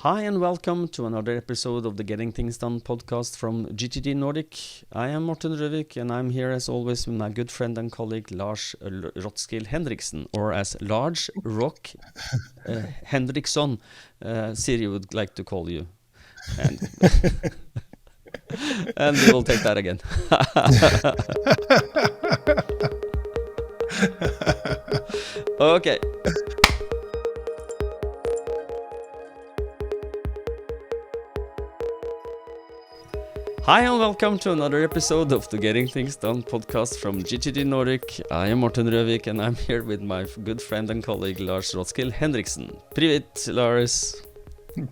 Hi and welcome to another episode of the Getting Things Done podcast from GTD Nordic. I am Morten and Røvik, and I'm here as always with my good friend and colleague Lars Rothschild Henriksen, or as Lars Rock Henriksen, Siri would like to call you. And, and we will take that again. Okay. Hi and welcome to another episode of the Getting Things Done podcast from GTD Nordic. I am Morten Røvik and I'm here with my good friend and colleague Lars Rothschild Henriksen. Privet, Lars.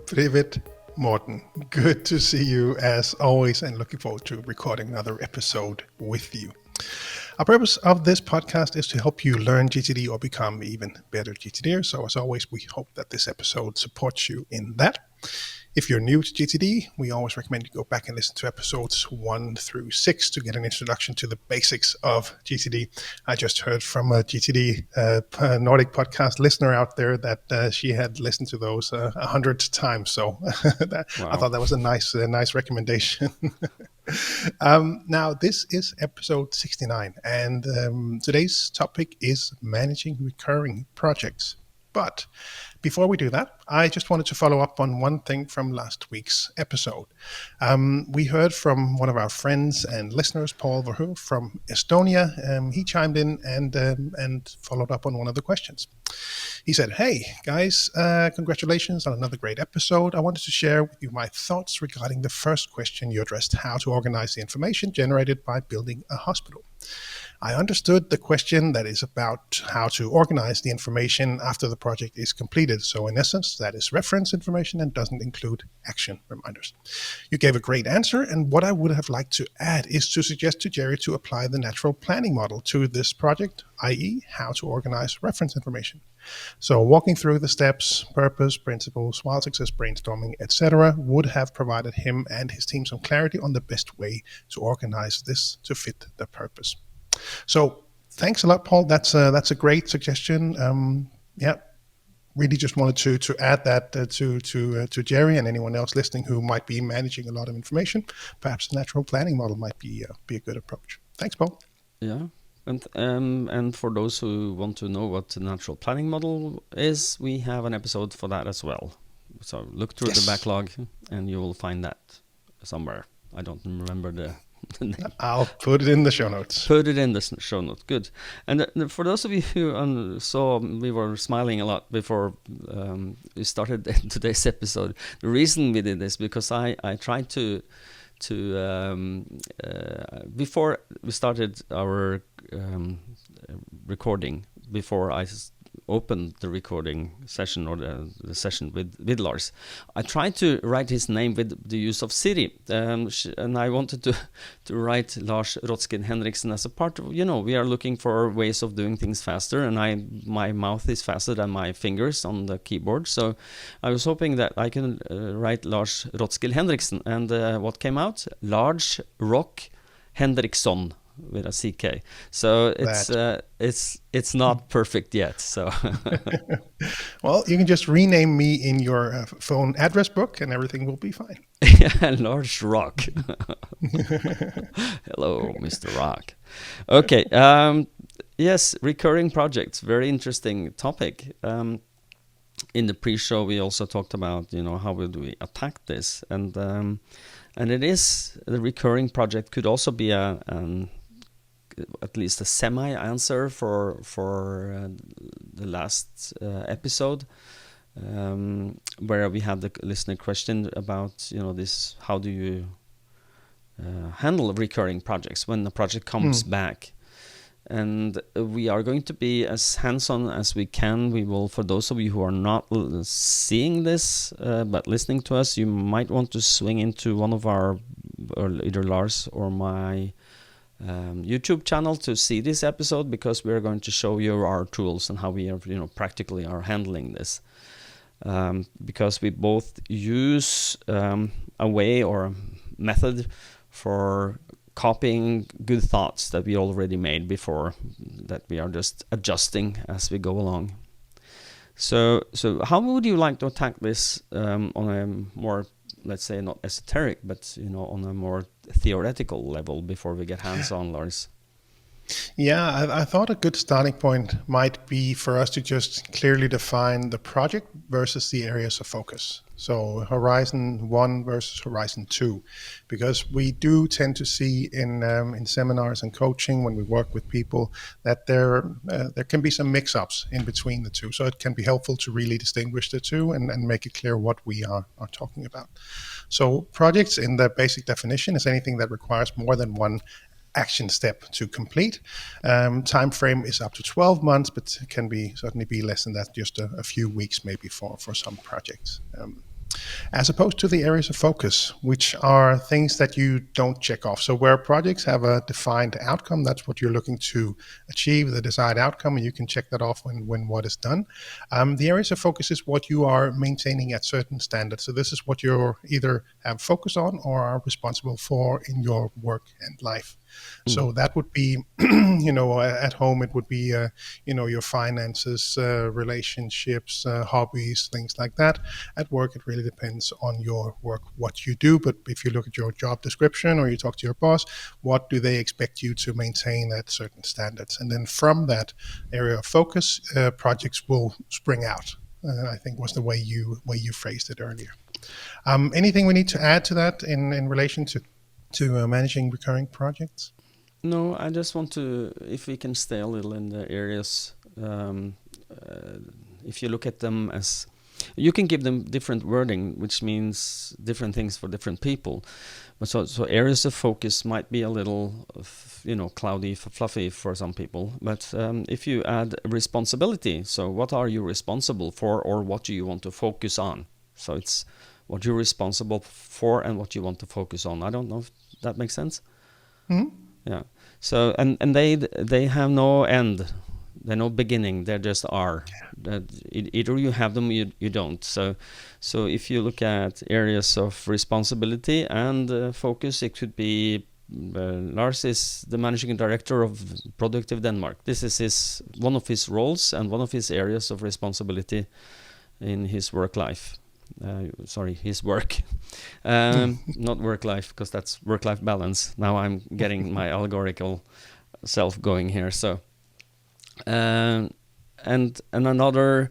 Privet, Morten. Good to see you as always and looking forward to recording another episode with you. Our purpose of this podcast is to help you learn GTD or become even better GTDers. So as always, we hope that this episode supports you in that. If you're new to GTD, we always recommend you go back and listen to episodes 1 through 6 to get an introduction to the basics of GTD. I just heard from a GTD Nordic podcast listener out there that she had listened to those 100 times. So wow. I thought that was a nice recommendation. Now, this is episode 69, and today's topic is managing recurring projects. But before we do that, I just wanted to follow up on one thing from last week's episode. We heard from one of our friends and listeners, Paul Verhoeven from Estonia. He chimed in and followed up on one of the questions. He said, "Hey, guys, congratulations on another great episode. I wanted to share with you my thoughts regarding the first question you addressed, how to organize the information generated by building a hospital. I understood the question that is about how to organize the information after the project is completed. So in essence, that is reference information and doesn't include action reminders. You gave a great answer, and what I would have liked to add is to suggest to Jerry to apply the natural planning model to this project, i.e. how to organize reference information. So walking through the steps, purpose, principles, wild success brainstorming, etc. would have provided him and his team some clarity on the best way to organize this to fit the purpose." So thanks a lot, Paul. That's a great suggestion. Really just wanted to add that to Jerry and anyone else listening who might be managing a lot of information. Perhaps the natural planning model might be a good approach. Thanks, Paul. Yeah. And for those who want to know what the natural planning model is, we have an episode for that as well. So look through the backlog and you will find that somewhere. I don't remember the name. I'll put it in the show notes. Put it in the show notes. Good. And for those of you who saw, we were smiling a lot before we started today's episode. The reason we did this because I tried to before we started our recording, before I opened the recording session or the session with Lars, I tried to write his name with the use of Siri, and I wanted to write Lars Rothschild Henriksen as a part of, we are looking for ways of doing things faster, and my mouth is faster than my fingers on the keyboard, so I was hoping that I can write Lars Rothschild Henriksen, and what came out? Lars Rock Henriksen with a CK. So it's not perfect yet. So well, you can just rename me in your phone address book, and everything will be fine. Yeah, Lars Rock. Hello, Mr. Rock. Okay. Yes, recurring projects. Very interesting topic. In the pre-show, we also talked about how do we attack this, and it is the recurring project could also be at least a semi-answer for the last episode, where we had the listener question about this: how do you handle recurring projects when the project comes back? And we are going to be as hands-on as we can. We will, for those of you who are not seeing this but listening to us, you might want to swing into one of our, or either Lars or my YouTube channel to see this episode, because we're going to show you our tools and how we are, practically are handling this. Because we both use a way or a method for copying good thoughts that we already made before, that we are just adjusting as we go along. So how would you like to attack this on a more, let's say, not esoteric, but on a more theoretical level before we get hands-on, Lars? Yeah, I thought a good starting point might be for us to just clearly define the project versus the areas of focus. So Horizon 1 versus Horizon 2, because we do tend to see in seminars and coaching when we work with people that there can be some mix-ups in between the two. So it can be helpful to really distinguish the two and make it clear what we are talking about. So projects in the basic definition is anything that requires more than one action step to complete. Time frame is up to 12 months, but it can certainly be less than that, just a few weeks maybe for some projects. As opposed to the areas of focus, which are things that you don't check off. So where projects have a defined outcome, that's what you're looking to achieve, the desired outcome, and you can check that off when what is done. The areas of focus is what you are maintaining at certain standards. So this is what you either have focus on or are responsible for in your work and life. So that would be, at home, it would be, your finances, relationships, hobbies, things like that. At work, it really depends on your work, what you do. But if you look at your job description or you talk to your boss, what do they expect you to maintain at certain standards? And then from that area of focus, projects will spring out. I think was the way you phrased it earlier. Anything we need to add to that in relation to managing recurring projects? No, I just want to, if we can stay a little in the areas, if you look at them as, you can give them different wording, which means different things for different people. But so areas of focus might be a little, cloudy, fluffy for some people. But if you add responsibility, so what are you responsible for, or what do you want to focus on? So it's what you're responsible for and what you want to focus on. I don't know if that makes sense. Mm-hmm. Yeah. So and they have no end. They're no beginning. They just are. Either you have them, you don't. So if you look at areas of responsibility and focus, it could be Lars is the managing director of Productive Denmark. This is one of his roles and one of his areas of responsibility in his work life. His work, not work life, because that's work life balance. Now I'm getting my allegorical self going here. So, and another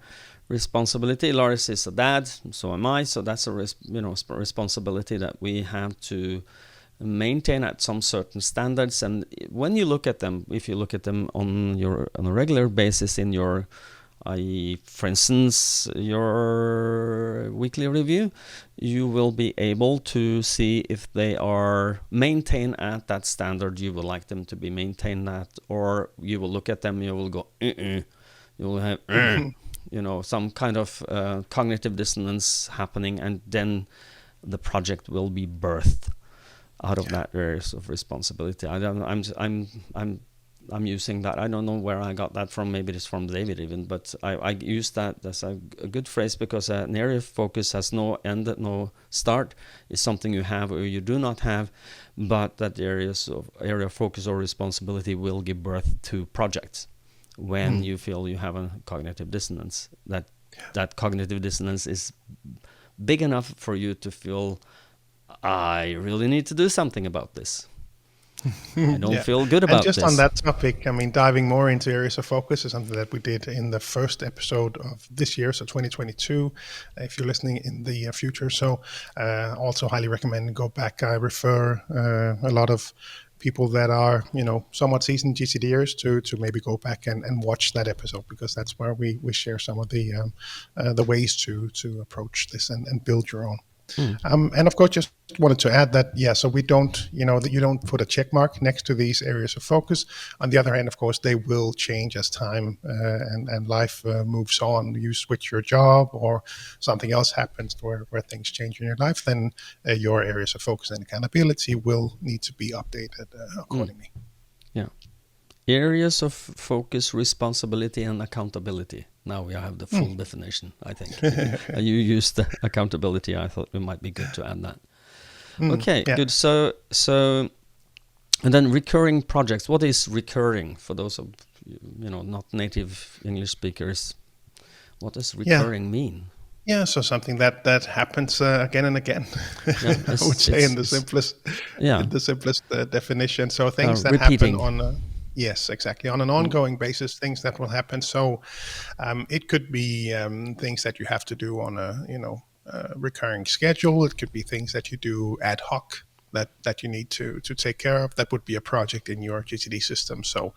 responsibility. Lars is a dad, so am I. So that's a responsibility that we have to maintain at some certain standards. And when you look at them, if you look at them on a regular basis in your for instance, your weekly review, you will be able to see if they are maintained at that standard you would like them to be maintained at, or you will look at them, you will go, you will have, some kind of cognitive dissonance happening, and then the project will be birthed out of that areas of responsibility. I'm using that. I don't know where I got that from. Maybe it's from David even, but I use that as a good phrase, because an area of focus has no end, no start. It's something you have or you do not have, but that area of focus or responsibility will give birth to projects when you feel you have a cognitive dissonance. That cognitive dissonance is big enough for you to feel, I really need to do something about this. I don't feel good about this. And just on that topic, diving more into areas of focus is something that we did in the first episode of this year, so 2022, if you're listening in the future. So also highly recommend go back. I refer a lot of people that are, somewhat seasoned GTDers to maybe go back and watch that episode, because that's where we share some of the ways to approach this and build your own. And of course, just wanted to add that, so we don't, that you don't put a check mark next to these areas of focus. On the other hand, of course, they will change as time and life moves on. You switch your job or something else happens where things change in your life, then your areas of focus and accountability will need to be updated accordingly. Yeah. Areas of focus, responsibility, and accountability. Now we have the full definition, I think. You used the accountability. I thought it might be good to add that. Okay, good. So, and then recurring projects. What is recurring for those of not native English speakers? What does recurring mean? Yeah, so something that happens again and again. Yeah, I would say in the simplest definition. So things that happen repeating. yes, exactly, on an ongoing basis. Things that will happen. So it could be things that you have to do on a recurring schedule. It could be things that you do ad hoc that you need to take care of. That would be a project in your GTD system. So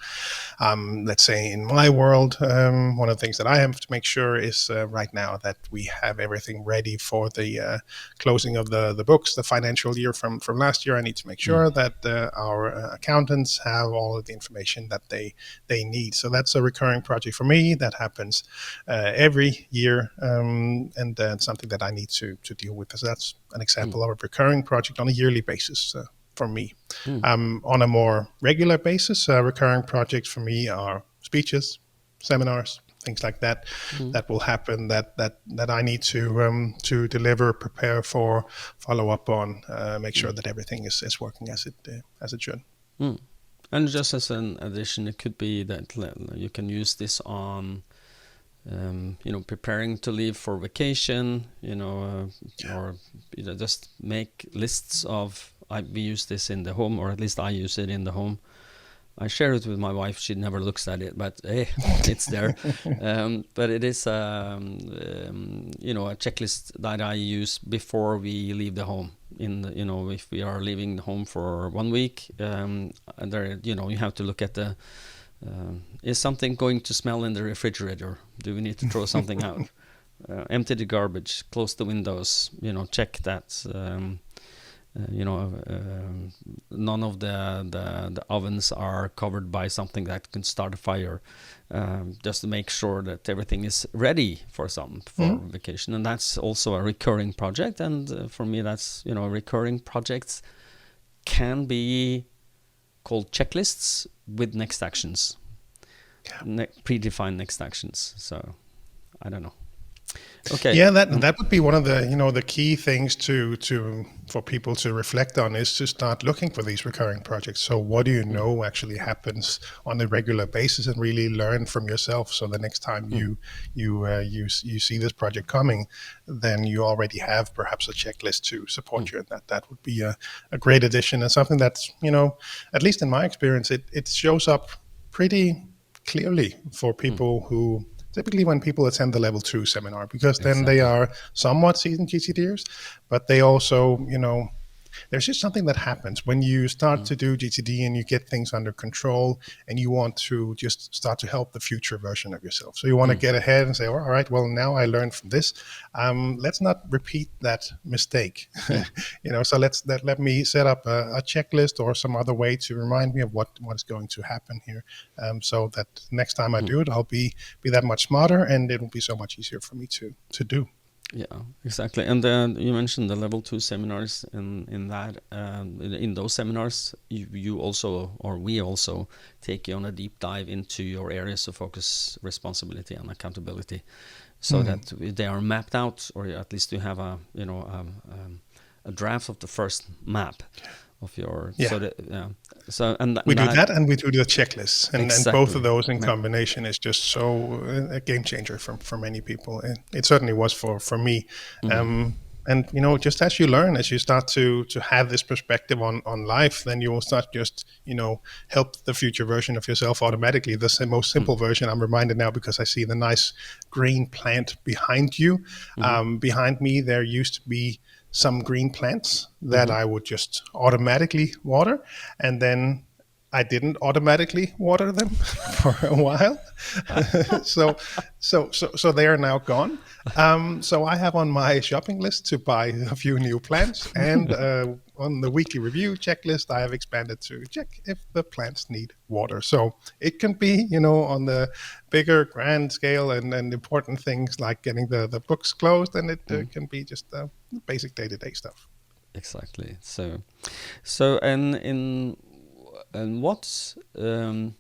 let's say in my world, one of the things that I have to make sure is right now that we have everything ready for the closing of the books, the financial year from last year. I need to make sure that our accountants have all of the information that they need. So that's a recurring project for me that happens every year, and something that I need to deal with. So that's an example of a recurring project on a yearly basis for me. On a more regular basis, recurring projects for me are speeches, seminars, things like that. That will happen. That I need to deliver, prepare for, follow up on, make sure that everything is working as it should. And just as an addition, it could be that you can use this on preparing to leave for vacation, or just make lists of. We use this in the home, or at least I use it in the home. I share it with my wife. She never looks at it, but hey, it's there. But it is, a checklist that I use before we leave the home. If we are leaving the home for 1 week, and there, you have to look at the. Is something going to smell in the refrigerator? Do we need to throw something out? Empty the garbage, close the windows, check that, none of the ovens are covered by something that can start a fire, just to make sure that everything is ready for vacation. And that's also a recurring project. And for me, that's, recurring projects can be called checklists with next actions, predefined next actions. So I don't know. Okay. Yeah, that would be one of the the key things to for people to reflect on, is to start looking for these recurring projects. So what do you know actually happens on a regular basis, and really learn from yourself. So the next time you see this project coming, then you already have perhaps a checklist to support you in that. That would be a great addition, and something that's at least in my experience, it shows up pretty clearly for people who. Typically when people attend the level 2 seminar, because then they are somewhat seasoned GTDers, but they also, there's just something that happens when you start to do GTD and you get things under control, and you want to just start to help the future version of yourself. So you want to get ahead and say, all right, well, now I learned from this. Let's not repeat that mistake. So let me set up a checklist or some other way to remind me of what is going to happen here. So that next time I do it, I'll be that much smarter, and it will be so much easier for me to do. Yeah, exactly. And then you mentioned the level 2 seminars. In those seminars, you also, or we also, take you on a deep dive into your areas of focus, responsibility, and accountability, so that they are mapped out, or at least you have a draft of the first map of your. We do that, and we do the checklists, and both of those in combination is just so a game changer for many people. It certainly was for me. And just as you learn, as you start to have this perspective on life, then you will start just help the future version of yourself automatically. The most simple version, I'm reminded now because I see the nice green plant behind you. Behind me, there used to be some green plants that I would just automatically water, and then I didn't automatically water them for a while. So they are now gone. So I have on my shopping list to buy a few new plants, and on the weekly review checklist, I have expanded to check if the plants need water. So it can be, on the bigger grand scale and important things like getting the books closed, and it can be just basic day-to-day stuff. Exactly. So and what's that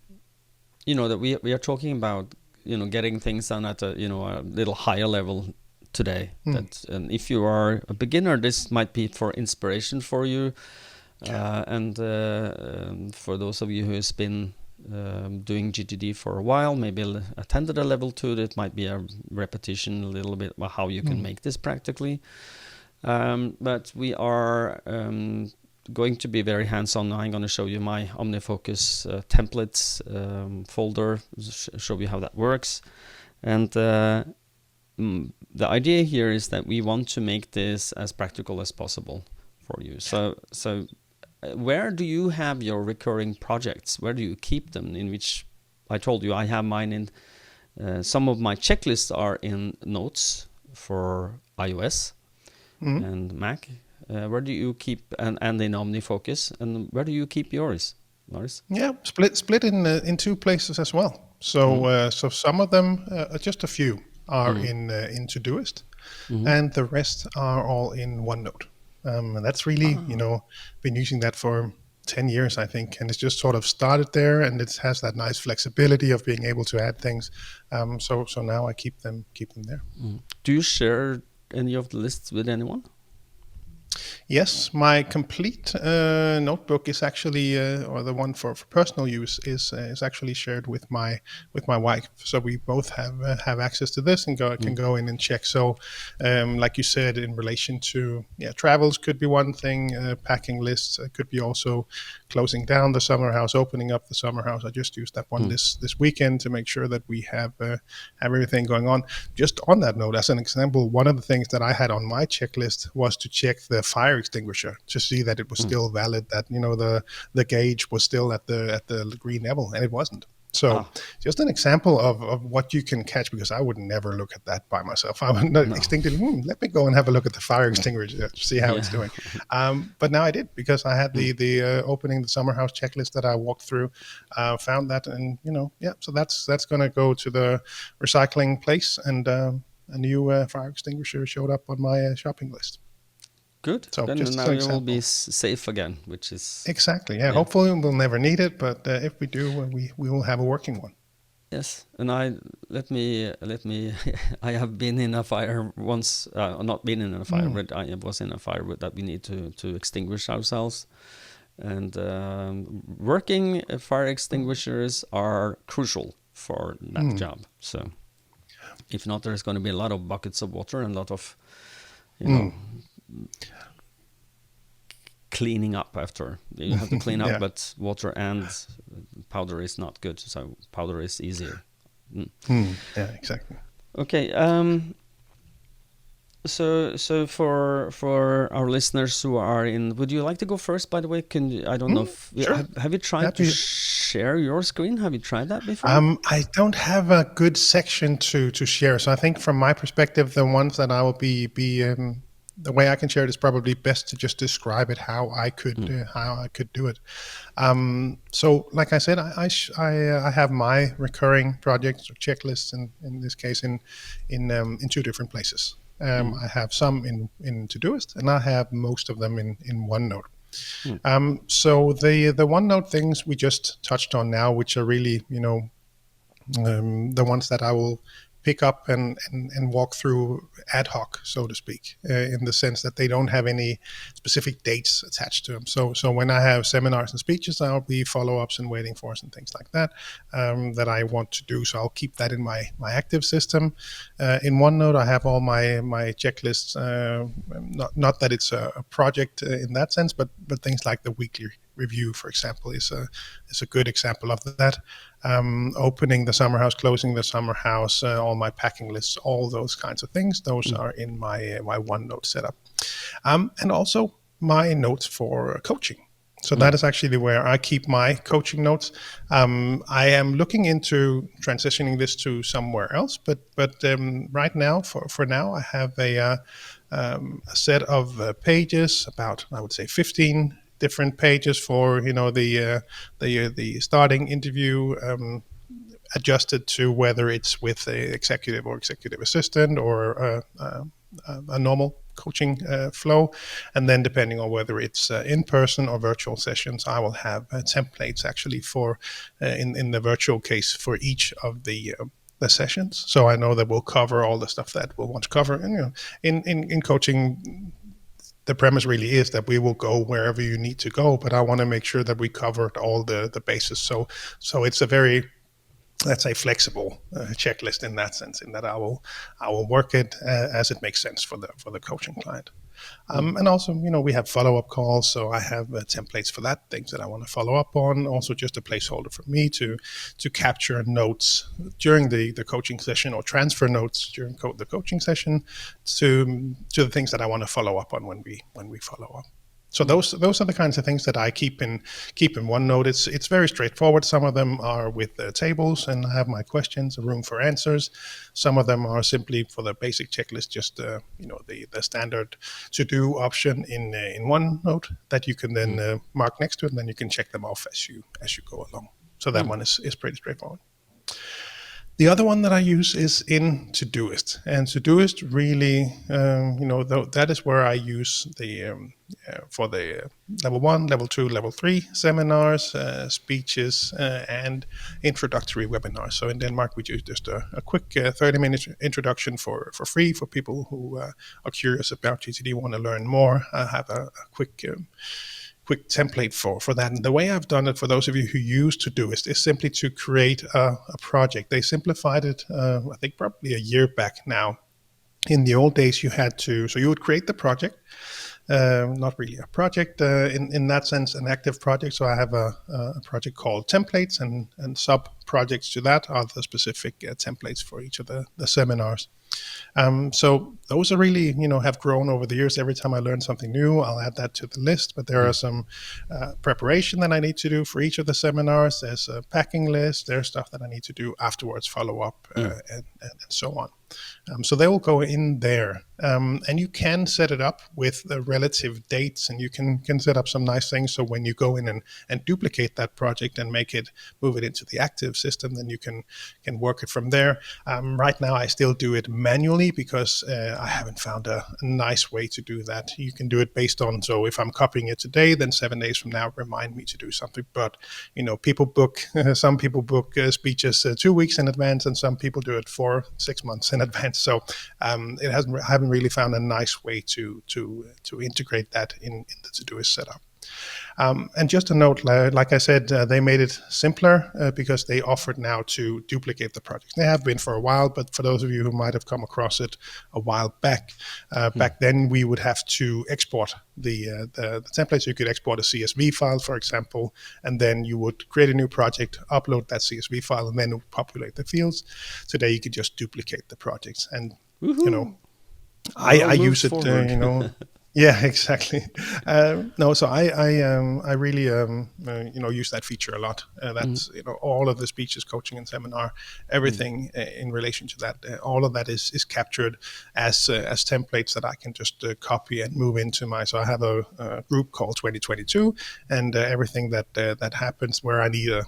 we are talking about getting things done at a a little higher level today. And if you are a beginner, this might be for inspiration for you, and for those of you who has been doing GTD for a while, maybe attended a level 2. That might be a repetition a little bit about how you can make this practically. But we are going to be very hands-on. I'm going to show you my OmniFocus templates folder, show you how that works. And the idea here is that we want to make this as practical as possible for you. So where do you have your recurring projects? Where do you keep them? In which I told you I have mine in. Some of my checklists are in Notes for iOS and Mac. Where do you keep and in OmniFocus? And where do you keep yours, Lars? Yeah, split in 2 places as well. So so some of them, just a few, are in Todoist, and the rest are all in OneNote. And that's really, been using that for 10 years, I think, and it's just sort of started there, and it has that nice flexibility of being able to add things. So now I keep them there. Do you share any of the lists with anyone? Yes, my complete notebook is actually, or the one for personal use is actually shared with my wife. So we both have access to this and can go in and check. So, like you said, in relation to travels could be one thing, packing lists could be also closing down the summer house, opening up the summer house. I just used that one this weekend to make sure that we have everything going on. Just on that note, as an example, one of the things that I had on my checklist was to check the fire extinguisher to see that it was still valid, that the gauge was still at the green level, and it wasn't. So just an example of what you can catch, because I would never look at that by myself. I would instinctively, let me go and have a look at the fire extinguisher to see how it's doing. But now I did, because I had the opening the summer house checklist that I walked through, found that, and so that's going to go to the recycling place, and a new fire extinguisher showed up on my shopping list. Good. So then now you will be safe again, which is exactly. Yeah. Hopefully we'll never need it, but if we do, we will have a working one. Yes, and let me. I have been in a fire once. Not been in a fire, but I was in a fire that we need to extinguish ourselves. And working fire extinguishers are crucial for that job. So if not, there's going to be a lot of buckets of water and a lot of, cleaning up after. You have to clean up, but water and powder is not good. So powder is easier. Yeah, exactly. Okay. So for our listeners who are in, would you like to go first? By the way, I don't know if sure. Have you tried to share your screen? Have you tried that before? I don't have a good section to share. So I think from my perspective, the ones that I will be the way I can share it is probably best to just describe it how I could do it. So, like I said, I have my recurring projects or checklists in this case in 2 different places. I have some in Todoist, and I have most of them in OneNote. So the OneNote things we just touched on now, which are really the ones that I will pick up and walk through ad hoc, so to speak, in the sense that they don't have any specific dates attached to them. So when I have seminars and speeches, I'll be follow-ups and waiting for us and things like that that I want to do. So I'll keep that in my active system. In OneNote, I have all my checklists. Not that it's a project in that sense, but things like the weekly review, for example, is a good example of that. Opening the summer house, closing the summer house, all my packing lists, all those kinds of things. Those are in my OneNote setup, and also my notes for coaching. So that is actually where I keep my coaching notes. I am looking into transitioning this to somewhere else, but right now, for now, I have a set of pages, about, I would say, 15 different pages for the starting interview, adjusted to whether it's with a executive or executive assistant or a normal coaching flow, and then depending on whether it's in person or virtual sessions, I will have templates actually for in the virtual case for each of the sessions. So I know that we'll cover all the stuff that we'll want to cover, and in coaching, the premise really is that we will go wherever you need to go, but I want to make sure that we covered all the bases. So it's a very, let's say, flexible checklist in that sense, in that I will work it as it makes sense for the coaching client. And also, we have follow-up calls, so I have templates for that, things that I want to follow up on. Also, just a placeholder for me to capture notes during the coaching session, or transfer notes during the coaching session to the things that I want to follow up on when we follow up. So those are the kinds of things that I keep in OneNote. It's very straightforward. Some of them are with tables, and I have my questions, a room for answers. Some of them are simply for the basic checklist, just the standard to do option in OneNote that you can then mark next to it, and then you can check them off as you go along. So that one is pretty straightforward. The other one that I use is in Todoist, and Todoist really, that is where I use for the level 1, level 2, level 3 seminars, speeches, and introductory webinars. So in Denmark, we do just a quick 30-minute introduction for free for people who are curious about GTD, want to learn more. I have a quick template for that. And the way I've done it, for those of you who use Todoist, is simply to create a project. They simplified it, I think probably a year back now. In the old days, you would create the project, not really a project in that sense, an active project. So I have a project called templates, and sub projects to that are the specific templates for each of the seminars. So those are really, have grown over the years. Every time I learn something new, I'll add that to the list. But there are some preparation that I need to do for each of the seminars. There's a packing list. There's stuff that I need to do afterwards, follow up, and so on. So they will go in there. And you can set it up with the relative dates, and you can set up some nice things. So when you go in and duplicate that project and move it into the active system, then you can work it from there. Right now, I still do it manually because I haven't found a nice way to do that. You can do it based on, so if I'm copying it today, then 7 days from now, remind me to do something. But, some people book speeches 2 weeks in advance, and some people do it 4-6 months in advance. So I haven't really found a nice way to integrate that in the Todoist setup. And just a note, like I said, they made it simpler because they offered now to duplicate the projects. They have been for a while, but for those of you who might have come across it a while back, back then we would have to export the templates. You could export a CSV file, for example, and then you would create a new project, upload that CSV file, and then populate the fields. Today you could just duplicate the projects, and I use it. Yeah, exactly. So I really use that feature a lot. That's all of the speeches, coaching, and seminar, everything in relation to that. All of that is captured as templates that I can just copy and move into my. So I have a group called 2022, and everything that happens where I need a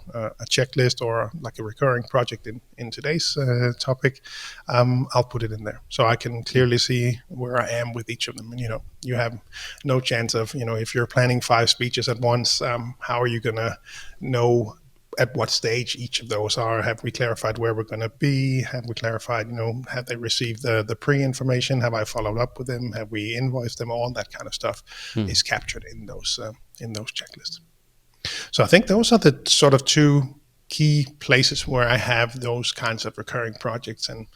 checklist or like a recurring project in today's topic, I'll put it in there, so I can clearly see where I am with each of them. And you have no chance of, if you're planning 5 speeches at once, how are you going to know at what stage each of those are? Have we clarified where we're going to be? Have we clarified, have they received the pre-information? Have I followed up with them? Have we invoiced them? All that kind of stuff is captured in those checklists. So I think those are the sort of 2 key places where I have those kinds of recurring projects. And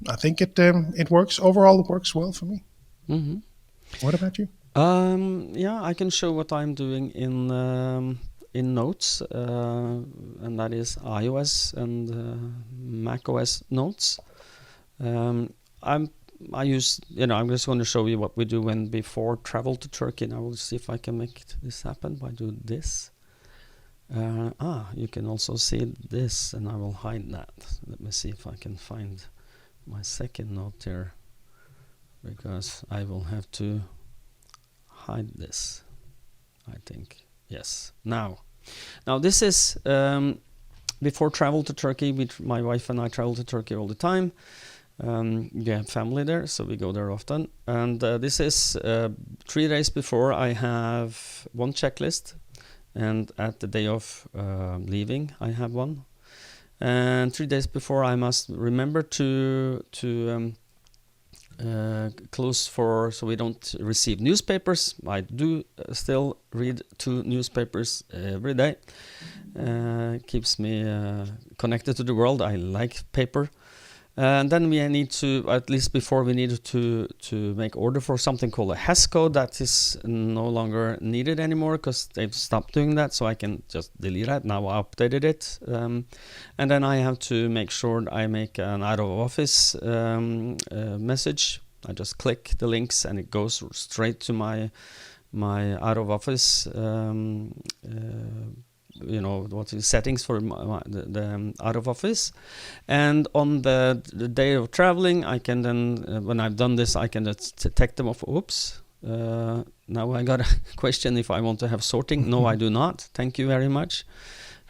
I think it works. Overall, it works well for me. Mm-hmm. What about you? I can show what I'm doing in Notes, and that is iOS and Mac OS Notes. I'm just going to show you what we do before travel to Turkey, and I will see if I can make this happen by doing this. You can also see this, and I will hide that. Let me see if I can find my second note here, because I will have to hide this, I think. Yes. Now this is before travel to Turkey. My wife and I travel to Turkey all the time. We have family there, so we go there often. And this is 3 days before. I have one checklist, and at the day of leaving, I have one. And 3 days before, I must remember to close so we don't receive newspapers. I do still read 2 newspapers every day. Keeps me connected to the world. I like paper. And then we need to, at least before, we needed to make order for something called a HES code that is no longer needed anymore because they've stopped doing that. So I can just delete it. Now I updated it. And then I have to make sure I make an out of office message. I just click the links and it goes straight to my out of office what is settings for the out of office. And on the day of traveling, I can then, when I've done this, I can just take them off. Oops. Now I got a question if I want to have sorting. No, I do not. Thank you very much.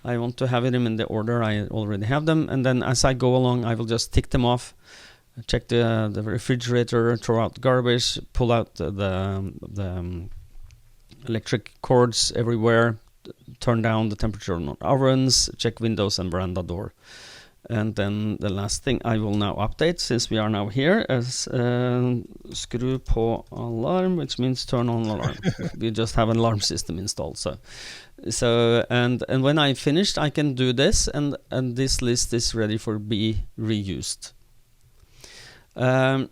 I want to have them in the order I already have them. And then as I go along, I will just tick them off, check the refrigerator, throw out garbage, pull out the electric cords everywhere, turn down the temperature on ovens, check windows and veranda door. And then the last thing I will now update, since we are now here, is skru på alarm, which means turn on alarm. We just have an alarm system installed. So and when I finished, I can do this, and this list is ready for be reused. I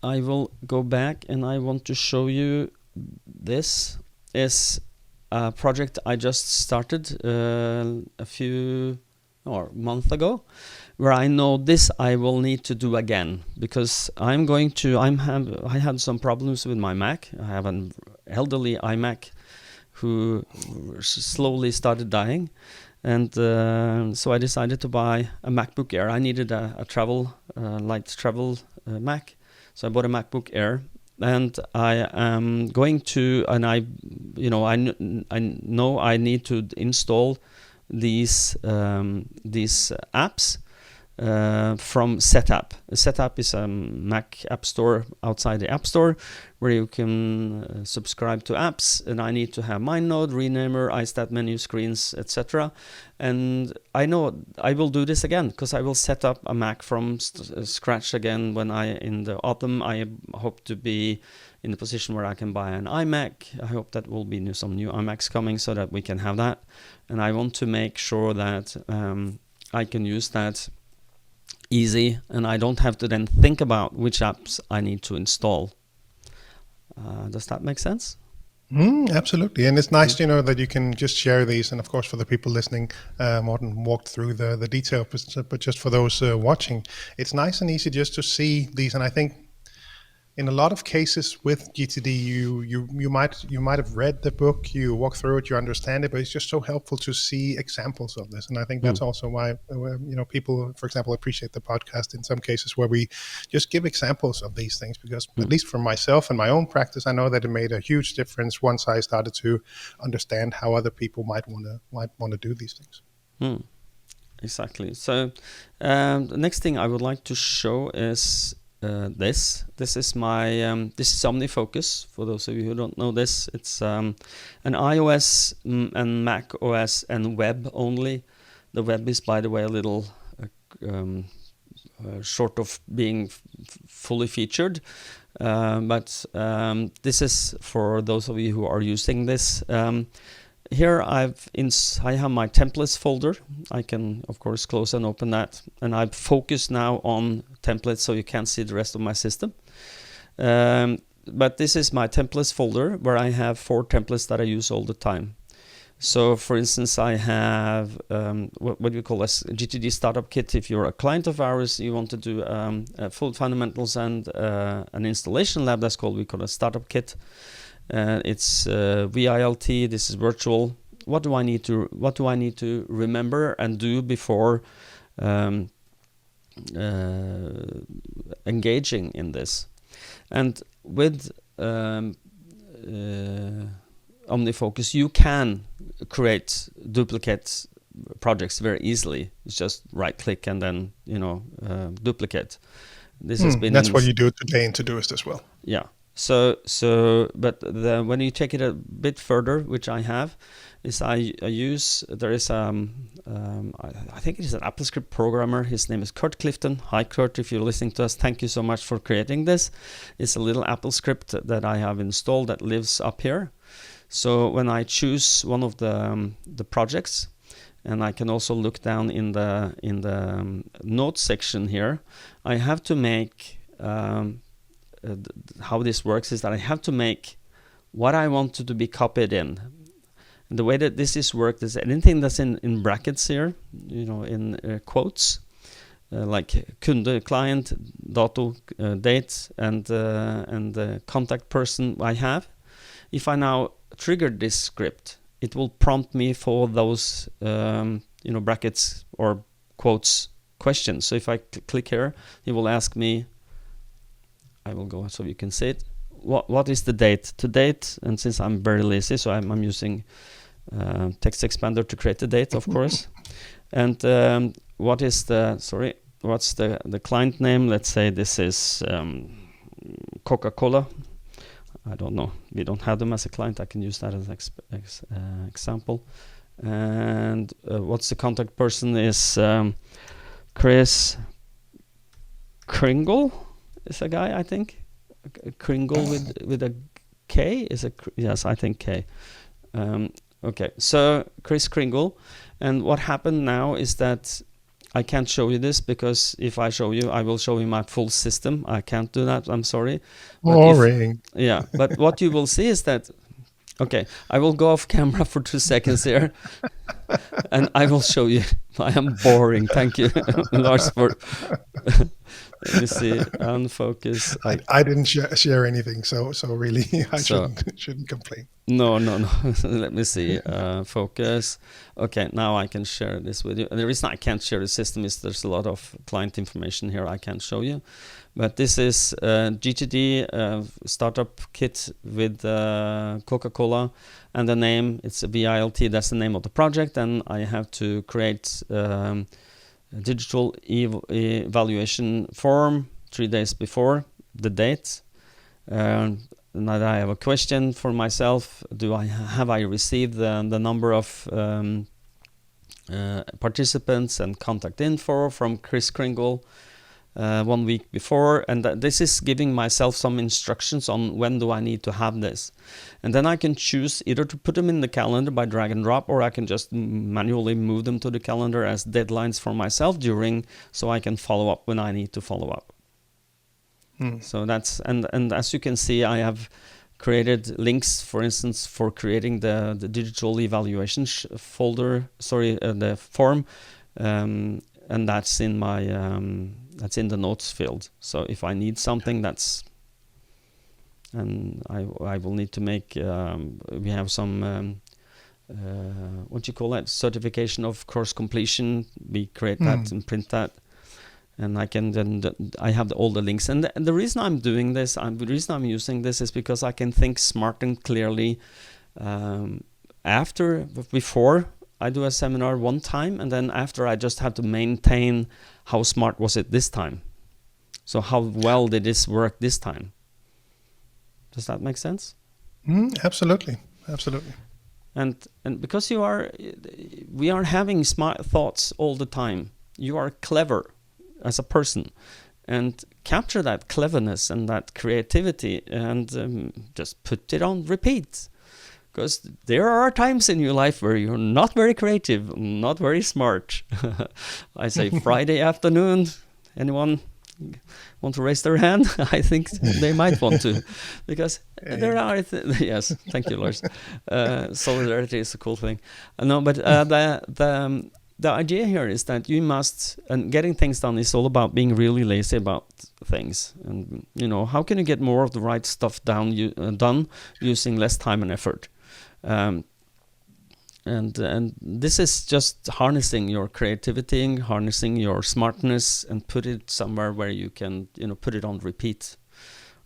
will go back and I want to show you this is a project I just started a month ago, where I know this I will need to do again because I had some problems with my Mac. I have an elderly iMac who slowly started dying, and so I decided to buy a MacBook Air. I needed a light travel Mac, so I bought a MacBook Air. And I am going to, and I know I need to install these apps from Setup. Setup is a Mac app store outside the App Store where you can subscribe to apps, and I need to have MindNode, Renamer, iStat menu screens, etc. And I know I will do this again because I will set up a Mac from scratch again in the autumn. I hope to be in the position where I can buy an iMac. I hope that will be some new iMacs coming so that we can have that. And I want to make sure that I can use that easy, and I don't have to then think about which apps I need to install. Does that make sense? Absolutely. And it's nice, that you can just share these. And of course, for the people listening, Morten walked through the detail, but just for those watching, it's nice and easy just to see these. And I think in a lot of cases with GTD, you might have read the book, you walk through it, you understand it, but it's just so helpful to see examples of this. And I think that's also why people, for example, appreciate the podcast in some cases where we just give examples of these things, because at least for myself and my own practice, I know that it made a huge difference once I started to understand how other people might want to do these things. Exactly. So the next thing I would like to show is this is my this is OmniFocus. For those of you who don't know this, it's an iOS and Mac OS and web only. The web is, by the way, a little short of being fully featured, but this is for those of you who are using this. Here I have my templates folder. I can, of course, close and open that. And I've focused now on templates so you can't see the rest of my system. But this is my templates folder where I have 4 templates that I use all the time. So, for instance, I have what we call a GTD startup kit. If you're a client of ours, you want to do full fundamentals and an installation lab, we call a startup kit. It's VILT. This is virtual. What do I need to remember and do before engaging in this? And with OmniFocus, you can create duplicate projects very easily. It's just right-click and then duplicate. This has been. That's what you do today in Todoist as well. Yeah. But when you take it a bit further, which I have, is I use, there is I think it is an AppleScript programmer. His name is Kurt Clifton. Hi Kurt, if you're listening to us, thank you so much for creating this. It's a little AppleScript that I have installed that lives up here. So when I choose one of the projects, and I can also look down in the notes section here, I have to make how this works is that I have to make what I want to be copied in. And the way that this is worked is anything that's in brackets here, in quotes, like kunde, client, dato, date, and the contact person I have. If I now trigger this script, it will prompt me for those brackets or quotes questions. So if I click here, it will ask me, I will go so you can see it. What is the date to date? And since I'm very lazy, so I'm using text expander to create the date, of course. And what's the client name? Let's say this is Coca-Cola. I don't know. We don't have them as a client. I can use that as an example. And what's the contact person is Chris Kringle is a guy, I think. Kringle with a K is yes, I think K. Okay, so Chris Kringle, and what happened now is that I can't show you this because if I show you, I will show you my full system. I can't do that. I'm sorry. Boring. But what you will see is that. Okay, I will go off camera for 2 seconds here, and I will show you. I am boring. Thank you, Lars, for. Let me see. Unfocus. I didn't share anything, so really, I shouldn't complain. No. Let me see. Focus. Okay, now I can share this with you. And the reason I can't share the system is there's a lot of client information here I can't show you. But this is GTD startup kit with Coca-Cola, and the name, it's a VILT, that's the name of the project, and I have to create a digital evaluation form 3 days before the date. Now that I have a question for myself, have I received the number of participants and contact info from Chris Kringle 1 week before, and this is giving myself some instructions on when do I need to have this. And then I can choose either to put them in the calendar by drag and drop, or I can just manually move them to the calendar as deadlines for myself so I can follow up when I need to follow up. So that's, and as you can see, I have created links, for instance, for creating the digital evaluation folder, the form, and that's in my that's in the notes field. So if I need something, and I will need to make, we have some, what you call that, certification of course completion. We create that and print that, and I can I have all the links. And the reason I'm doing this, the reason I'm using this is because I can think smart and clearly before I do a seminar one time, and then after I just have to maintain how smart was it this time. So how well did this work this time? Does that make sense? Absolutely. And because we are having smart thoughts all the time. You are clever as a person, and capture that cleverness and that creativity, and just put it on repeat. Because there are times in your life where you're not very creative, not very smart. I say Friday afternoon. Anyone want to raise their hand? I think they might want to, because there are. Yes, thank you, Lars. Solidarity is a cool thing. No, but the idea here is that you must, and getting things done is all about being really lazy about things. And how can you get more of the right stuff done using less time and effort? And this is just harnessing your creativity, harnessing your smartness, and put it somewhere where you can put it on repeat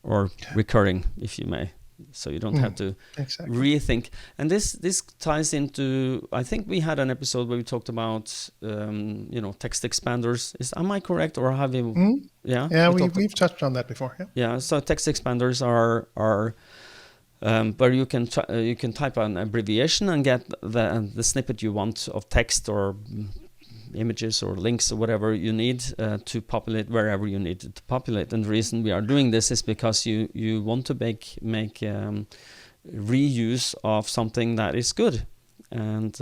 or recurring, if you may. so you don't have to rethink. And this ties into, I think we had an episode where we talked about text expanders. Am I correct, or have you? Yeah, we've touched on that before. Yeah. So text expanders are where you can type an abbreviation and get the snippet you want of text or images or links or whatever you need to populate wherever you need it to populate. And the reason we are doing this is because you want to make reuse of something that is good. And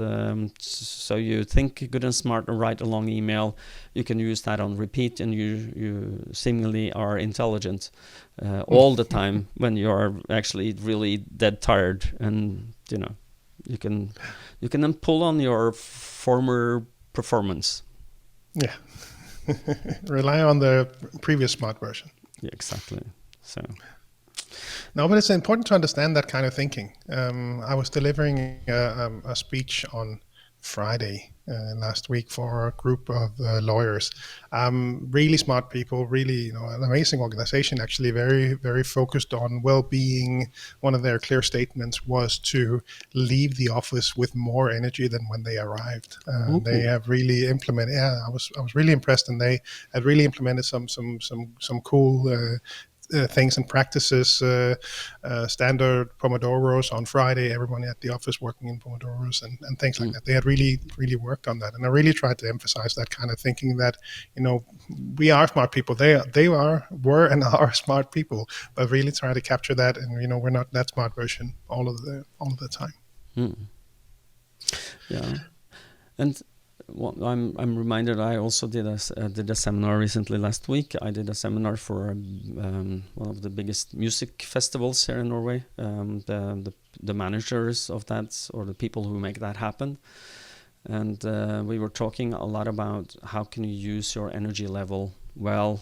so you think good and smart and write a long email, you can use that on repeat, and you seemingly are intelligent all the time when you are actually really dead tired. And you can then pull on your former performance. Yeah. Rely on the previous smart version. Yeah, exactly. So no, but it's important to understand that kind of thinking. I was delivering a speech on Friday last week for a group of lawyers, really smart people, really, an amazing organization, actually very, very focused on well-being. One of their clear statements was to leave the office with more energy than when they arrived. They have really implemented. Yeah, I was really impressed, and they had really implemented some cool things and practices, standard Pomodoros on Friday, everyone at the office working in Pomodoros and things like that. They had really, really worked on that. And I really tried to emphasize that kind of thinking that, we are smart people. They were and are smart people, but really try to capture that. And, we're not that smart version all of the time. Yeah. And I'm reminded I also did a seminar recently last week. I did a seminar for one of the biggest music festivals here in Norway. The managers of that, or the people who make that happen. And we were talking a lot about how can you use your energy level well.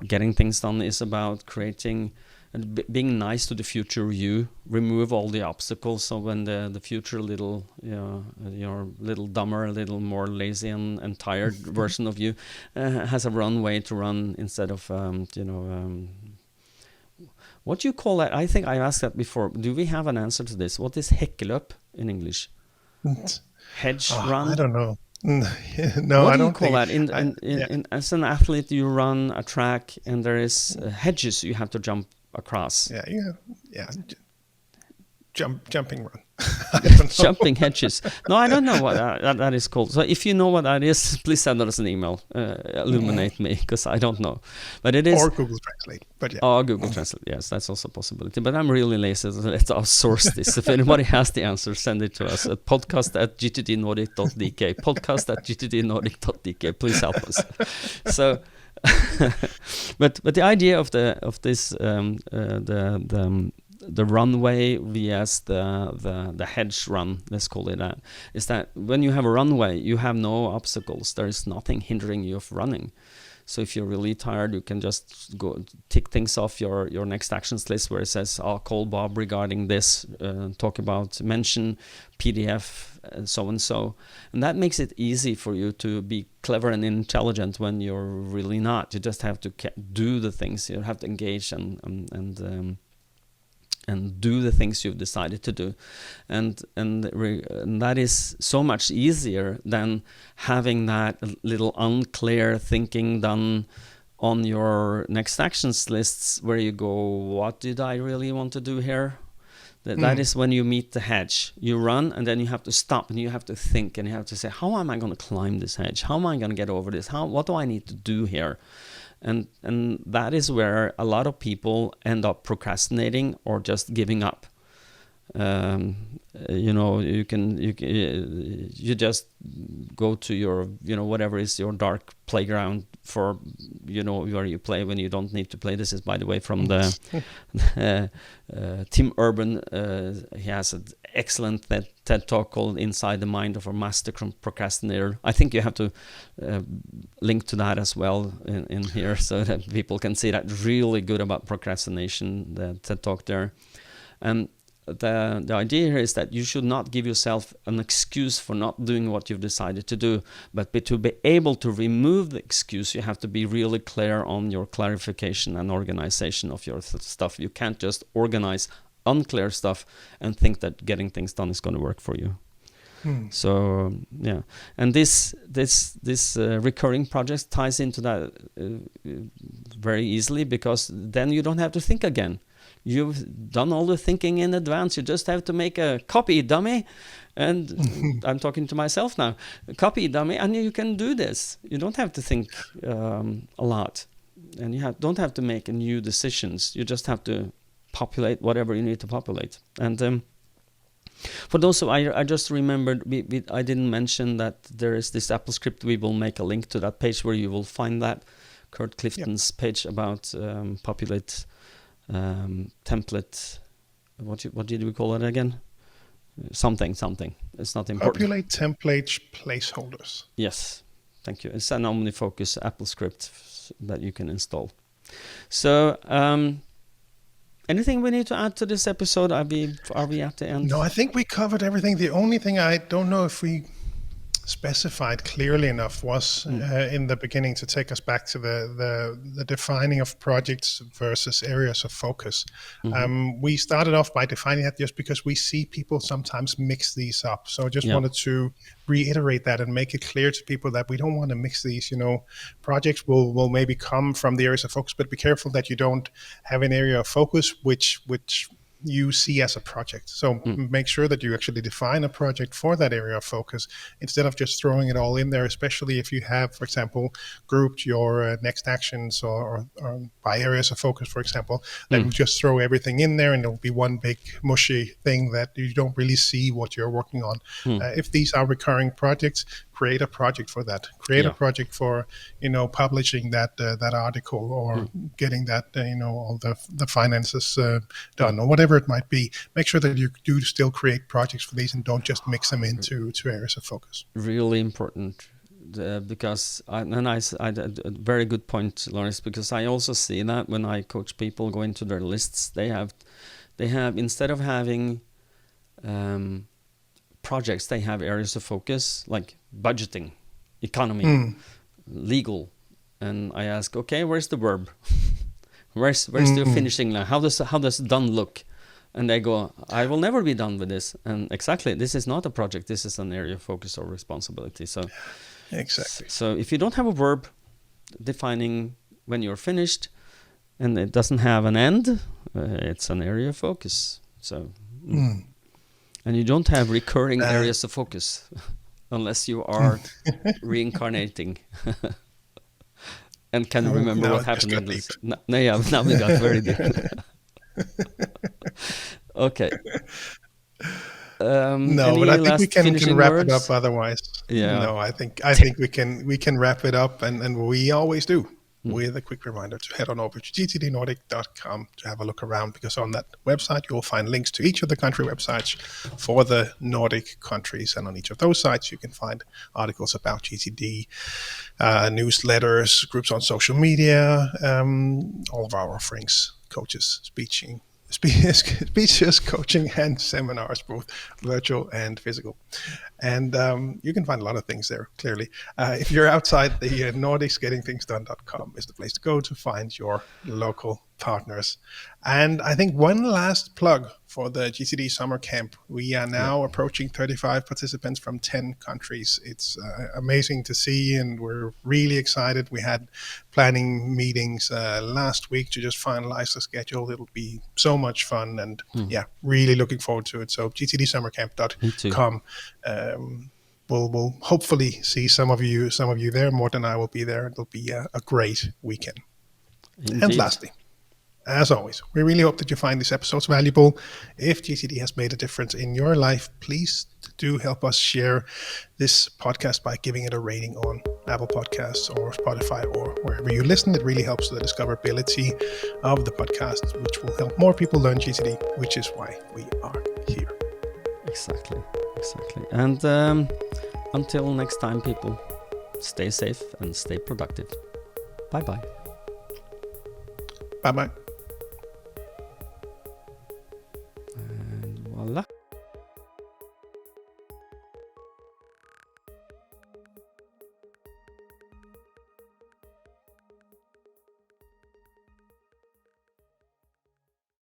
Getting things done is about creating and being nice to the future you. Remove all the obstacles, so when the future little, your little dumber, a little more lazy and tired version of you has a runway to run instead of, what do you call that? I think I asked that before. Do we have an answer to this? What is hekkeløp in English? Hedge run? I don't know. No, what I do you don't call think that? As an athlete, you run a track and there is hedges you have to jump across. Yeah. Jumping run. Jumping hedges. No, I don't know what that is called. So if you know what that is, please send us an email. Illuminate me, because I don't know. But it is. Or Google Translate. But yeah. Oh, Google Translate. Yes, that's also a possibility. But I'm really lazy, so let's outsource this. If anybody has the answer, send it to us at podcast@gtdnordic.dk. Podcast@gtdnordic.dk. Please help us. So. but the idea of this the runway vs the hedge run, let's call it that, is that when you have a runway, you have no obstacles. There is nothing hindering you of running. So if you're really tired, you can just go tick things off your next actions list where it says, call Bob regarding this, mention PDF, and so. And that makes it easy for you to be clever and intelligent when you're really not. You just have to do the things. You have to engage and do the things you've decided to do, and that is so much easier than having that little unclear thinking done on your next actions lists where you go, what did I really want to do here? That is when you meet the hedge. You run and then you have to stop and you have to think and you have to say, how am I going to climb this hedge? How am I going to get over this? What do I need to do here? And that is where a lot of people end up procrastinating or just giving up. You just go to your, whatever is your dark playground for, where you play when you don't need to play. This is, by the way, from the Tim Urban. He has an excellent TED talk called Inside the Mind of a Master Procrastinator. I think you have to link to that as well in here so that people can see that. Really good about procrastination, the TED talk there. And the idea here is that you should not give yourself an excuse for not doing what you've decided to do, but to be able to remove the excuse, you have to be really clear on your clarification and organization of your stuff. You can't just organize unclear stuff and think that getting things done is going to work for you. So yeah, and this recurring project ties into that very easily, because then you don't have to think again. You've done all the thinking in advance. You just have to make a copy, dummy. And I'm talking to myself now. Copy, dummy, and you can do this. You don't have to think a lot, and you don't have to make new decisions. You just have to populate whatever you need to populate. And for those who I just remembered, I didn't mention that there is this Apple script. We will make a link to that page where you will find that Kurt Clifton's page about populate template. What did we call it again? Something. It's not important. Populate template placeholders. Yes, thank you. It's an OmniFocus Apple script that you can install. So. Anything we need to add to this episode? Are we at the end? No, I think we covered everything. The only thing I don't know if we specified clearly enough was in the beginning to take us back to the defining of projects versus areas of focus. We started off by defining that just because we see people sometimes mix these up. So I just wanted to reiterate that and make it clear to people that we don't want to mix these. Projects will maybe come from the areas of focus, but be careful that you don't have an area of focus which you see as a project. So make sure that you actually define a project for that area of focus instead of just throwing it all in there, especially if you have, for example, grouped your next actions or by areas of focus, for example, then you just throw everything in there and it'll be one big mushy thing that you don't really see what you're working on. If these are recurring projects, create a project for that. Create a project for, publishing that article or getting that, all the finances done or whatever it might be. Make sure that you do still create projects for these and don't just mix them into areas of focus. Really important. Because I a very good point, Lars, because I also see that when I coach people go into their lists, they have instead of having projects, they have areas of focus like budgeting, economy, legal, and I ask, okay, where's the verb? where's the finishing line? How does done look? And they go, I will never be done with this. And exactly, this is not a project. This is an area of focus or responsibility. So. Exactly. So if you don't have a verb defining when you're finished and it doesn't have an end, it's an area of focus. So, and you don't have recurring areas of focus unless you are reincarnating and can remember what happened in this. Now we got very deep. Okay. No, but I think we can wrap it up otherwise. Yeah. No, I think we can wrap it up, and we always do with a quick reminder to head on over to gtdnordic.com to have a look around, because on that website you'll find links to each of the country websites for the Nordic countries, and on each of those sites you can find articles about GTD, newsletters, groups on social media, all of our offerings, coaches, speeches, coaching, and seminars, both virtual and physical. And you can find a lot of things there, clearly. If you're outside the Nordics, gettingthingsdone.com is the place to go to find your local partners. And I think one last plug for the GTD Summer Camp. We are now approaching 35 participants from 10 countries. It's amazing to see, and we're really excited. We had planning meetings last week to just finalize the schedule. It'll be so much fun, and really looking forward to it. So gtdsummercamp.com. We'll hopefully see some of you there. Morten and I will be there. It'll be a great weekend. Indeed. And lastly, as always, we really hope that you find these episodes valuable. If GTD has made a difference in your life, please do help us share this podcast by giving it a rating on Apple Podcasts or Spotify or wherever you listen. It really helps the discoverability of the podcast, which will help more people learn GTD, which is why we are here. Exactly. And until next time, people, stay safe and stay productive. Bye-bye. Bye-bye.